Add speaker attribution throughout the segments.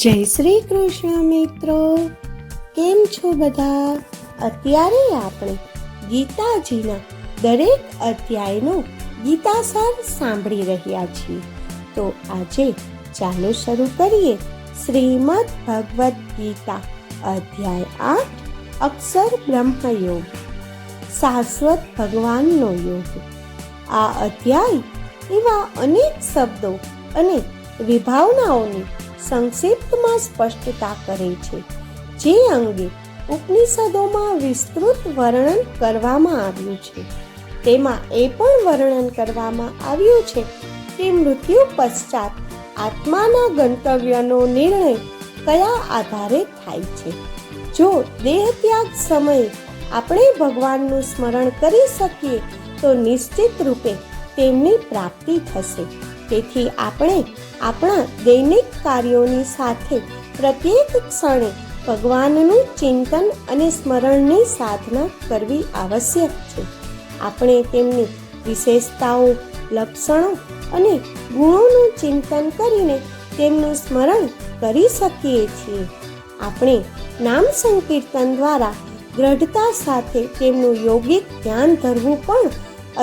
Speaker 1: જય શ્રી કૃષ્ણ મિત્રો, કેમ છો બધા? અત્યારે આપણે ગીતાજીના દરેક અધ્યાયનો ગીતાસાર સાંભળી રહ્યા છીએ. તો આજે ચાલો શરૂ કરીએ શ્રીમદ ભગવદ્ ગીતા અધ્યાય 8 અક્ષર બ્રહ્મયોગ, શાશ્વત ભગવાનનો યોગ. આ અધ્યાય એવા અનેક શબ્દો અને વિભાવનાઓની સંક્ષિપ્તમાં સ્પષ્ટતા કરે છે, જે અંગે ઉપનિષદોમાં વિસ્તૃત વર્ણન કરવામાં આવ્યું છે. તેમાં એ પણ વર્ણન કરવામાં આવ્યું છે કે મૃત્યુ પશ્ચાત આત્માના ગંતવ્યનો નિર્ણય કયા આધારે થાય છે. જો દેહત્યાગ સમયે આપણે ભગવાનનું સ્મરણ કરી શકીએ તો નિશ્ચિત રૂપે તેમની પ્રાપ્તિ થશે. તેથી આપણે આપણા દૈનિક કાર્યોની સાથે પ્રત્યેક ક્ષણે ભગવાનનું ચિંતન અને સ્મરણની સાધના કરવી આવશ્યક છે. આપણે તેમની વિશેષતાઓ, લક્ષણો અને ગુણોનું ચિંતન કરીને તેમનું સ્મરણ કરી શકીએ છીએ. આપણે નામ સંકીર્તન દ્વારા દ્રઢતા સાથે તેમનું યોગિક ધ્યાન ધરવું પણ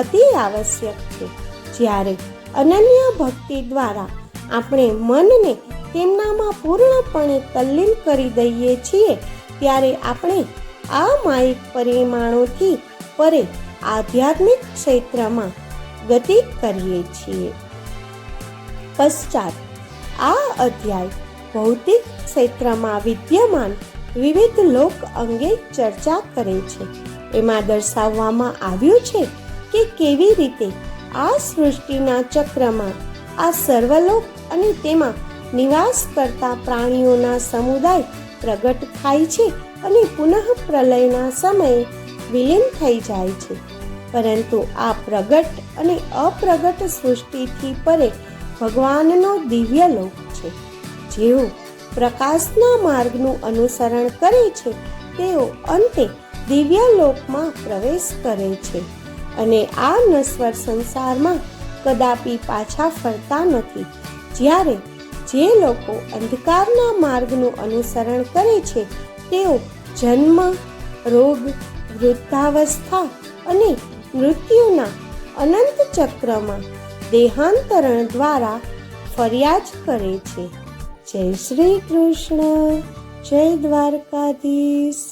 Speaker 1: અતિ આવશ્યક છે. જ્યારે અનન્ય ભક્તિ દ્વારા આપણે મનને તેમનામાં પૂર્ણપણે તલ્લીન કરી દઈએ છીએ, ત્યારે આપણે આ માયિક પરિમાણોથી પરે આધ્યાત્મિક ક્ષેત્રમાં ગતિ કરીએ છીએ. પશ્ચાત આ અધ્યાય ભૌતિક ક્ષેત્રમાં વિદ્યમાન વિવિધ લોક અંગે ચર્ચા કરે છે. એમાં દર્શાવવામાં આવ્યું છે કે કેવી રીતે આ સૃષ્ટિના ચક્રમાં આ સર્વલોક અને તેમાં નિવાસ કરતા પ્રાણીઓના સમુદાય પ્રગટ થાય છે અને પુનઃ પ્રલયના સમયે વિલીન થઈ જાય છે. પરંતુ આ પ્રગટ અને અપ્રગટ સૃષ્ટિથી પરે ભગવાનનો દિવ્ય લોક છે. જેઓ પ્રકાશના માર્ગનું અનુસરણ કરે છે તેઓ અંતે દિવ્ય લોકમાં પ્રવેશ કરે છે અને આ નશ્વર સંસારમાં કદાપી પાછા ફરતા નથી. જ્યારે જે લોકો અંધકારના માર્ગનું અનુસરણ કરે છે તેઓ જન્મ, રોગ, વૃદ્ધાવસ્થા અને મૃત્યુના અનંત ચક્રમાં દેહાંતરણ દ્વારા ફર્યા જ કરે છે. જય શ્રી કૃષ્ણ, જય દ્વારકાધીશ.